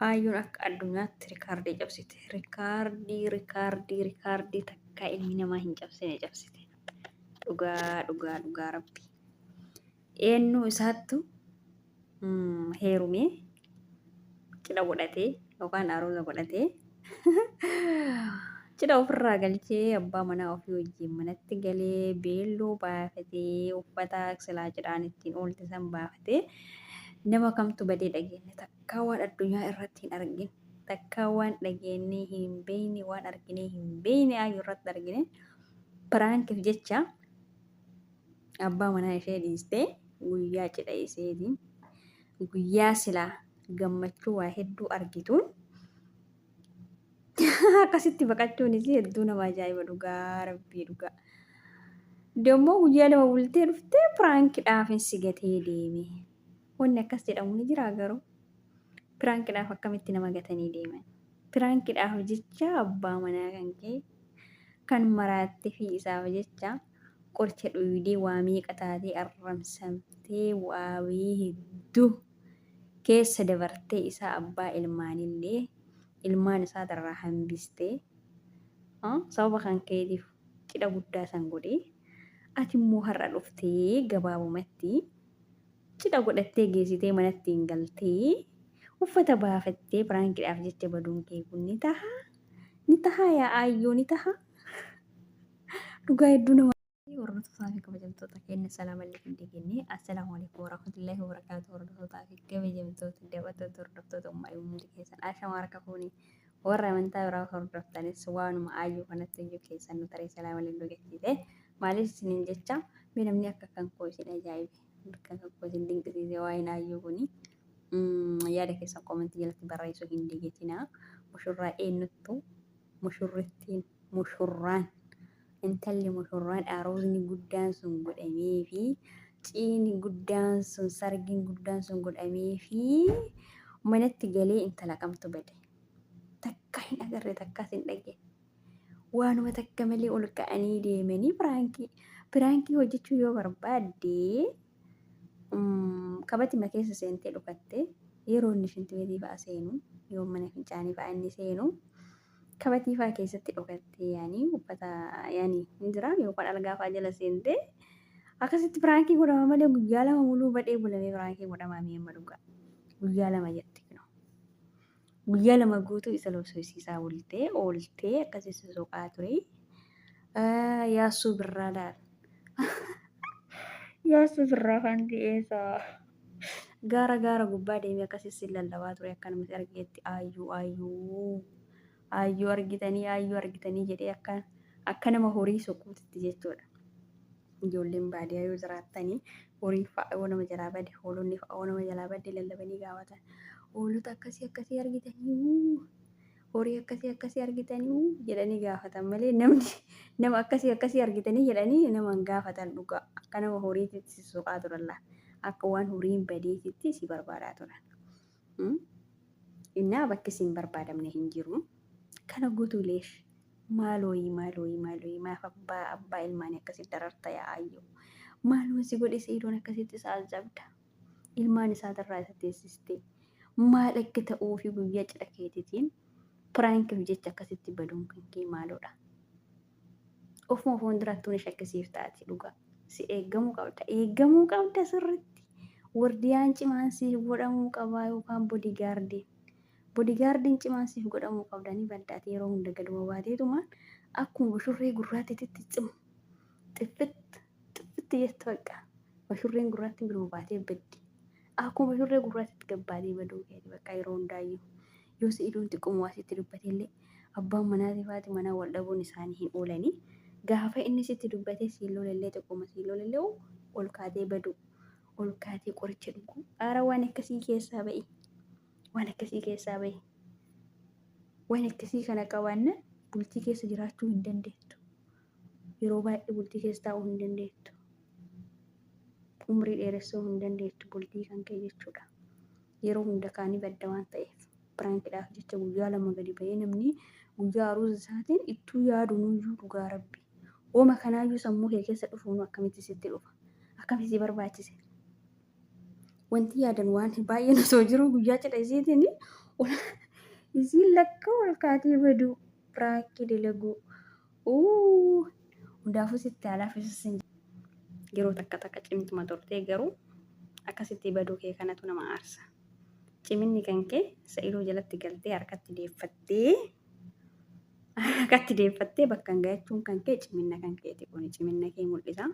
Ayyuun akka addunyaatti riikaardii cabsite. Riikaardii takka ilmi namaa hin cabsine cabsite. Dhugaa rabbi. Eenyu isaattu heerumee cidha godhatee yookaan haaromsa godhatee cidha ofirraa galchee abbaa manaa ofii wajjin manatti galee beelloo baafatee uffata silaa cidhaan ittiin oolte san baafatee nama kamtu badee dhageenne takkaa waan addunyaa irratti hin argine takkaa waan dhageenye hin beekne waan argine hin beekne ayyuu irratti argine piraankiif jecha abbaa manaa ishee dhiistee guyyaa cidha iseetiin guyyaa silaa gammachuu waa hedduu argituun akkasitti baqachuunis hedduu nama ajaa'iba dhugaa rabbii dhugaa. Demmoo guyyaa lama bultee dhuftee piraankiidhaaf si gatee deeme. Wanni akkas jedhamu ni jira garuu piraankiidhaaf akkamitti nama gatanii deeman. Piraankiidhaaf jecha abbaa manaa kan ka'e kan maraattee fi isaaf jecha qoricha dhuyidee waa meeqa taatee arrabsamtee waawee hedduu keessa dabartee isaa abbaa ilmaanillee ilmaan isaa irraa hambistee sababa kan ka'eetiif cidha guddaa san godhee ati immoo har'a dhuftee gabaabumatti cidha godhattee geessitee manatti hin galtee uffata baafattee piraankiidhaaf jecha baduun kee kun ni taha yaa aayyoo ni taha dhugaa hedduu nama. Hordoftoota fi kabajamtoota keenya salaama alaikum kennee assalaamu alaikum warahmatullahi wabarakaatu. Hordoftoota fi kabajamtoota daawwattoota hordoftoota ummaa hundi keessan ashamaa harka fuuni warra amantaa biraa hordoftanis waanuma aayyuu kanatti iyyuu keessan nu taree salaama alaikum jettee maaliif isiniin jecha mee namni akka kan koo isin ajaa'ibe kan koo isin dinqisiise waa'een aayyuu kuni yaada keessan komentii jalatti barreessuu hin digatinaa. Mushurraa eenyuttu mushurrittiin mushurraan intalli mushurraan aroosni guddaan sun godhamee fi ciini guddaan sun sargiin guddaan sun godhamee fi manatti galee intala kamtu bade takka hin agarre takkas hin dhagge waanuma takka malee ol ka'anii deemanii piraankii hojjechuu yoo barbaadde kabatima keessa seentee dhufatte yeroo inni shintibeetii fa'a seenu yoo mana fincaanii fa'a inni seenu kabatiifaa keessatti dhokattee yaanii uffata yaanii hin jiran yookaan algaafaa jala seentee akkasitti piraankii godhama malee guyyaa lama muluu badhee bulamee piraankii godhamaa mi'amma dhugaa guyyaa lama jetti guyyaa lama guutuu isa lobsosiisaa ooltee akkasitti soqaa ture yaassuu birraa laal yaassuu birraa kan ta'eessa gaara gubbaa deemee akkasitti lallabaa ture akka namatti argeetti aayyuu argitanii jedhee akka nama horii soquutitti jechuudha. Ijoolleen baadiyyaa yoo jiraattanii horii fa'a yoo nama jalaa bade hoolonni fa'a yoo nama jalaa bade lallabanii gaafatan hoolota akkasii argitanii horii akkasii argitanii jedhanii gaafatan malee namni nama akkasii argitanii jedhanii nama hin gaafatan dhugaa akka nama horiititti si soqaa turalla akka waan horiin badeetitti si barbaadaa turan. Innaa bakki si hin barbaadamne hin jiru. Kana guutuuleef maalooyi maaf abbaa ilmaanii akkasitti dararta yaa'ayyoo maaloo si godhe seedoon akkasitti isaa zabda ilmaan isaatirraa isa teessistee maal akka ta'uu fi guyyaa cidha keetiitiin piraankiif jecha akkasitti baduun kan kee maaloodha. Ofuma fuuldurattuun ishee akkasiif taati dhugaa si eeggamuu qabda sirritti wardiyaan cimaan siif godhamuu qabaa yookaan boodigaardiin cimaan siif godhamuu qabdanii baddaati yeroo hunda gaduma baateetumaan akkuma bashurree gurraattiitti cimu xiffitti jettu bakka bashurreen gurraattiin gaduma baatee baddi akkuma bashurree gurraattiitti gabbaatee baduu keeti bakka yeroo hundaayyuu yoo si'iduun xiqquma waasitti dubbateellee abbaan manaatii faati manaa wal dhabuun isaanii hin oolanii gaafa inni sitti dubbatee siiloolallee xiqquma siiloolallee ol kaatee baduu ol kaatee qoricha dhuguu aara waan akkasii keessaa ba'i. Waan akkasii kana qabaanna bultii keessa jiraachuu hin dandeettu. Yeroo baay'ee bultii keessa taa'uu hin dandeettu. Umrii dheeressuu hin dandeettu bultii kan ka'e jechuudha. Yeroo hunda kaanii badda waan ta'eef piraankiidhaaf jecha guyyaa lama gadi ba'ee namni guyyaa aruusa isaatiin ittuu yaadu nuyyuu dhugaa rabbi. Ooma kanaayyuu sammuu kee keessa dhufuun akkamitti sitti dhufa? Akkamitti si barbaachise? wanti yaadan waan baay'een osoo jiru guyyaa cidha isiitiin isiin lakka ol kaatee badu piraanki dalagu hundaafuu sitti alaafisuusin yeroo takka cimtuma turtee garuu akkasitti baduu kee kanatu nama aarsa. Ciminni kan kee Sa'idoo jalatti galtee harkatti deeffattee bakka hin gahachuun kan kee ciminna kan keeti kun ciminna kee mul'isa.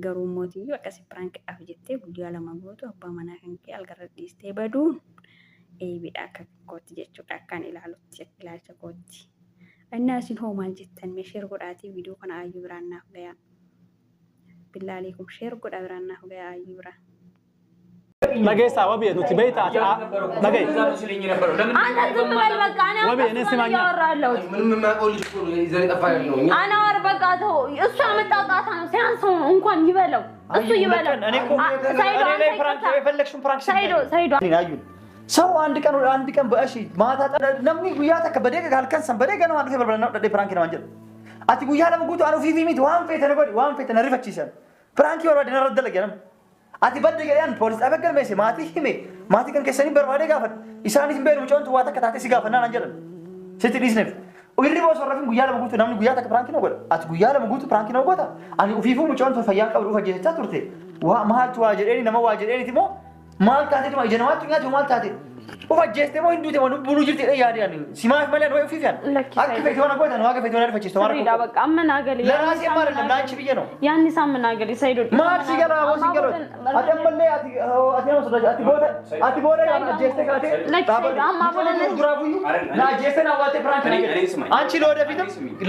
Garuu mootiyyuu akkasi piraankiidhaaf jettee guyyaa 2 gootu abbaa manaa kan kee algarra dhiistee baduun eebiidha akka kootti jechuudha akkaan ilaalutti ilaalcha kootti. Innaa isin hoo maal jettan mee sheer godhaatii viidiyoo kana Aayyuu biraan naaf gayaa. Billaaleikum sheer godha biraan naaf gayaa Aayyuu biraan. Nageessa wabii nuti beeyta nagay. Ana ዝም በል በቃ እኔ wabii እኔ ስማኛ ምንም የማያውቀው ልጅ ነው ይዘን ጠፋኝ ነው አና ወር በቃ ተው እሱ ያመጣው ጣጣ ነው ሲያንሰው እንኳን ይበለው እሱ ይበለው ሳይዶ አዩ ሰው አንድ ቀን በእሺ ማታ ነምኒ ጉያ ተከበደ ካልከንሰን በደገ ነው አንዱ ይበል ነው ደደ ፍራንክ ነው አንጀል አቲ ጉያ ለምጉቱ አኑ ፊፊ ሚት ዋን ፌተ ነሪፈቺሰን ፍራንክ ወራደ ነረደለ ገለም አቲ በደገ ያን ፖሊስ አበገል መሴ ማቲ ከን ከሰኒ በርባደ ጋፈት ኢሳኒስ ቤሩ ጮንቱ ዋታ ከታተ ሲጋፈና አንጀል ሲቲ ዲስነፍ ኦይሪ ቦስ ወራፊን ጉያ ለምጉቱ ነምኒ ጉያ ተከ ፍራንክ ነው ጎል አቲ ጉያ ለምጉቱ ፍራንክ ነው ጎታ አኒ ፊፉ ጮንቱ ፈያን ቀብሩ ፈጀታ ቱርቴ ዋ ማልቱ ዋጀሬኒ ነማ ዋጀሬኒ ቲሞ ማልታቴ ነው ጀነዋቱ ኛቱ ማልታቴ ወፈጀስቴ ሞ እንዱቴ ሞ ቡሉ ጅርቴ ያዲ ያኒ ሲማፍ መለን ወይ ፊፊያን አክፈት ሆነ ጎታ ነው አክፈት ሆነ ፈጀስተ ማርኮ ዳ በቃ አመናገል ለራሴ ማረለም ላንቺ ብዬ ነው ያኒ ሳመናገል ሳይዶ ማር ሲገራ ወሲገራ አደመለ አቲ ነው ሰዳጅ አቲ ቦረ ያ ጀስቴ ካቴ ለከይዶ አማቦለነ ግራቡዩ ና ጀስቴ ና ዋቴ ፍራንክ አንቺ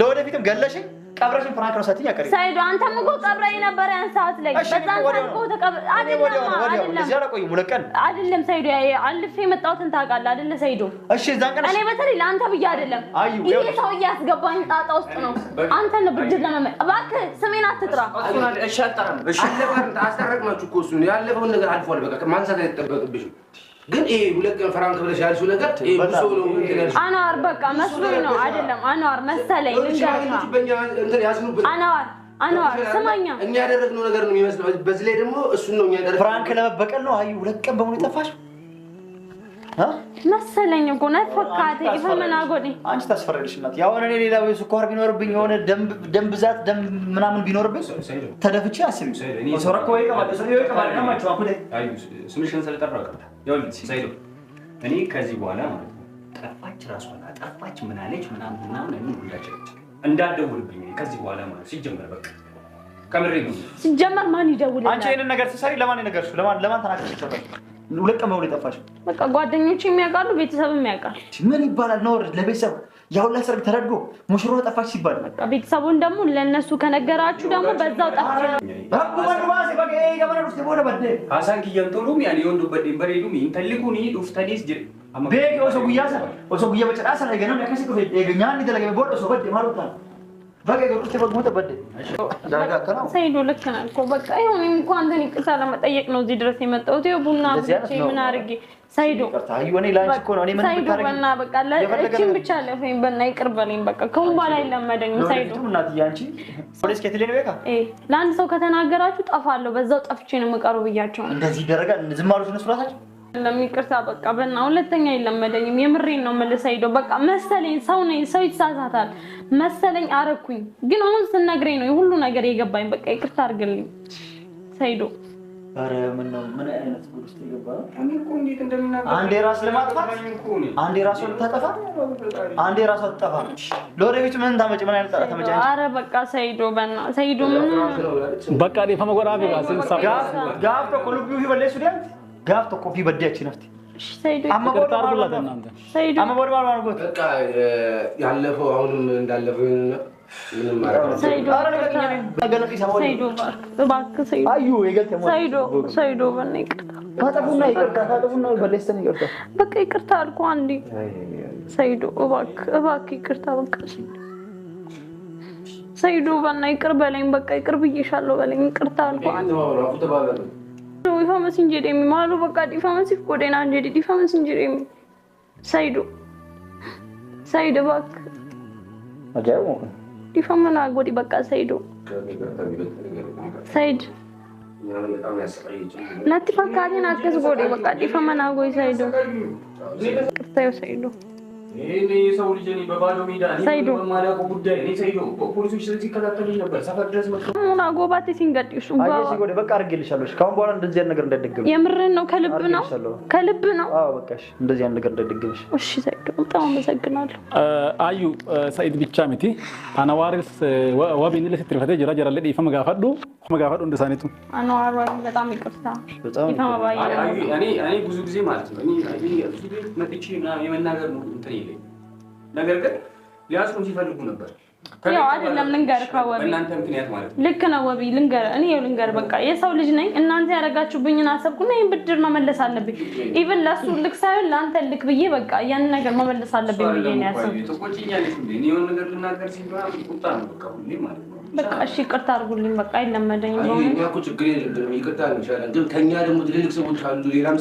ለወደፊትም ገለሽ ቀብረሽን ፍራንክ ነው ሰጥኛ ቀሪ ሳይዶ አንተም እኮ ቀብረኝ ነበር ያን ሰዓት ላይ በዛን ሰዓት እኮ ተቀብረ አይደለም ሳይዶ አልፌ መጣሁትን ታውቃለህ አይደለ ሳይዶ እሺ እዛን ቀን እኔ በተለይ ለአንተ ብዬ አይደለም ይሄ ሰው ያስገባኝ ጣጣ ውስጥ ነው አንተን ብድር ለመመ እባክህ ስሜን አትጥራ እሺ አጣራም እሺ ለባን ታስተረቅማችሁ እኮ እሱ ያለፈውን ነገር አልፏል በቃ ማንሳት አይጠበቅብሽ ግን ይሄ ሁለት ቀን ፍራንክ ብለሽ ያልሽው ነገር ይሄ ብዙ ነው እንግዲህ አናር በቃ መስሎኝ ነው አይደለም አናር መሰለኝ አናር ስማኛ እኛ ያደረግነው ነገር ነው የሚመስለው በዚህ ላይ ደግሞ እሱ ነው እኛ ያደረግነው ፍራንክ ለመበቀል ነው አይ ሁለት ቀን በሙሉ ጠፋሽ መሰለኝ እኮ ነው ፈካቴ ይፈመና ጎዴ አንቺ ታስፈረልሽ እናት ያው እኔ ሌላው ስኳር ቢኖርብኝ የሆነ ደም ብዛት ደም ምናምን ቢኖርብኝ ተደፍቼ አስቢ ወሰረኮ ወይ ከማለ ነው አኩዴ አዩ ስምሽን ስለጠራው ቀርታ ያው ሳይዶ እኔ ከዚህ በኋላ ማለት ነው ጠፋች ራሷን አጠፋች ምን አለች ምናምን እኔ ሁላችሁ እንዳደውልብኝ ከዚህ በኋላ ማለት ሲጀመር በቃ ካሜራ ነው ሲጀመር ማን ይደውልልኝ አንቺ እኔን ነገር ትሰሪ ለማን ነገርሽ ለማን ተናገርሽ ይችላል ሁለት ቀን በሙሉ ጠፋሽ በቃ ጓደኞቼ የሚያውቃሉ ቤተሰብም ያውቃል ምን ይባላል ነው ለቤተሰብ ያው ለሰርግ ተረድጎ ሙሽሮ ጠፋች ሲባል በቃ ቤተሰቡን ደግሞ ለነሱ ከነገራችሁ ደግሞ በዛው ጠፋች አቁማን ዋሴ በቃ ገመና ውስጥ ቦደ በደ አሳንኪ የንቶሉም ያኔ ወንዱ በደም በሬዱም ይንተልኩኒ ዱፍተኒስ ጅር ቤክ ኦሶ ጉያ በጨዳሳ ላይ ገና ከሲ ኮ የገኛን ይደለገ ቦደ ሶ በደ ማሩታ በቃ ገብርቴ በግሞተ በደ ዳጋ ከናው ሰይዶ ልክ ነህ እኮ በቃ ይሁን እንኳን አንተን ይቅርታ ለመጠየቅ ነው እዚህ ድረስ የመጣሁት ይኸው ቡና ብቻ ምን አድርጌ ሰይዶ አዩ እኔ ላንቺ እኮ ነው እኔ ምን ታረግ በና በቃ ለእቺን ብቻ ለፈኝ በና ይቅር በለኝ በቃ ከሁን በኋላ አይለመደኝ ሰይዶ እናትዬ አንቺ ፖሊስ ከትሌን በቃ ለአንድ ሰው ከተናገራችሁ ጠፋለሁ በዛው ጠፍቼ ነው የምቀረው ብያቸው እንደዚህ ይደረጋል ዝም አሉት እነሱ ራሳቸው ለሚቅርታ በቃ በና ሁለተኛ አይለመደኝም የምሬን ነው መልሰይዶ በቃ መሰለኝ ሰው ነኝ ሰው ይሳሳታል መሰለኝ አረኩኝ ግን አሁን ስነግረኝ ነው ሁሉ ነገር የገባኝ በቃ ይቅርታ አድርግልኝ ሰይዶ አረ ምን አይነት ጉድ ውስጥ ይገባል እኔ እኮ እንዴት እንደምናገር አንዴ ራስ ለማጥፋት አንዴ ራስ ልታጠፋ አንዴ ራስ አጥፋ ለወደፊቱ ምን ታመጭ ምን አይነት ታመጭ አረ በቃ ሰይዶ በና ሰይዶ ምን በቃ ደፈ መጎራቢ ጋፍ ተቆልቡ ይበለሱ ዲያንት ጋፍ ተቆፊ በዲያች ነፍቲ ሰይዶ አማቦር አርጉላት እናንተ ሰይዶ አማቦር አርጉት በቃ ያለፈው አሁንም እንዳለፈው ምንም ማለት ሰይዶ ሰይዶ እባክህ ሰይዶ አዩ የገልተ ሰይዶ በና ይቅርታ ታጠፉና በለስተን ይቅርታ በቃ ይቅርታ አልኩ አንዴ ሰይዶ እባክህ ይቅርታ በቃ ሰይዶ በና ይቅር በለኝ በቃ ይቅር ብዬሻለሁ በለኝ ይቅርታ አልኩ አንዴ ይፋ መስንጀር የሚማሉ በቃ ዲፋ መስፍ ኮዴና እንጀዲ ዲፋ መስንጀር የሚ ሰይዶ እባክህ አጃው ዲፋ መና ጎዲ በቃ ሰይዶ natti fakkaatiin akkas godhe bakka dhiifama naa goyi Saido. Qirtayoo Saido. እኔ ሰው ልጅ ነኝ በባዶ ሜዳ እኔ በማላውቀው ጉዳይ እኔ ሰይዶ ፖሊሶች ስለዚህ ይከታተሉኝ ነበር ሰፈር ድረስ መጥተው ሙና ጎባቴ ሲንገጥሽ አየሽ ጎዴ በቃ አድርጌልሻለሁ ካሁን በኋላ እንደዚህ አይነት ነገር እንዳይደገም የምርን ነው ከልብ ነው አዎ በቃሽ እንደዚህ አይነት ነገር እንዳይደገምሽ እሺ ሰይዶ በጣም አመሰግናለሁ አዩ ሰይድ ብቻ ምቲ አናዋርስ ወቢን ለስትርፈተ ጀራ ጀራ ለዲ ፈመጋፈዱ እንደሳኔቱ አናዋር በጣም ይቅርታ በጣም እኔ ብዙ ጊዜ ማለት ነው እኔ ብዙ ጊዜ መጥቼ ምናምን የመናገር ነው እንትን ይለኝ ነገር ግን ሊያስሩን ሲፈልጉ ነበር ያው አይደለም ልንገርህ ወቢ እናንተ ምክንያት ማለት ነው ልክ ነው ወቢ ልንገር በቃ የሰው ልጅ ነኝ እናንተ ያረጋችሁብኝና አሰብኩና ይሄን ብድር መመለስ አለብኝ ኢቭን ለሱ ልክ ሳይሆን ለአንተ ልክ ብዬ በቃ ያን ነገር መመለስ አለብኝ ብዬ ነው ያሰብኩት ተቆጭኛለሽ እንዴ እኔ የሆነ ነገር ልናገር ሲባል ቁጣ ነው በቃ ሁሌ ማለት ነው በቃ እሺ ይቅርታ አድርጉልኝ በቃ አይለመደኝም ነው እኛ እኮ ችግር የለብንም ይቅርታ እንሻለን ግን ከኛ ደግሞ ትልልቅ ሰዎች አሉ ሌላም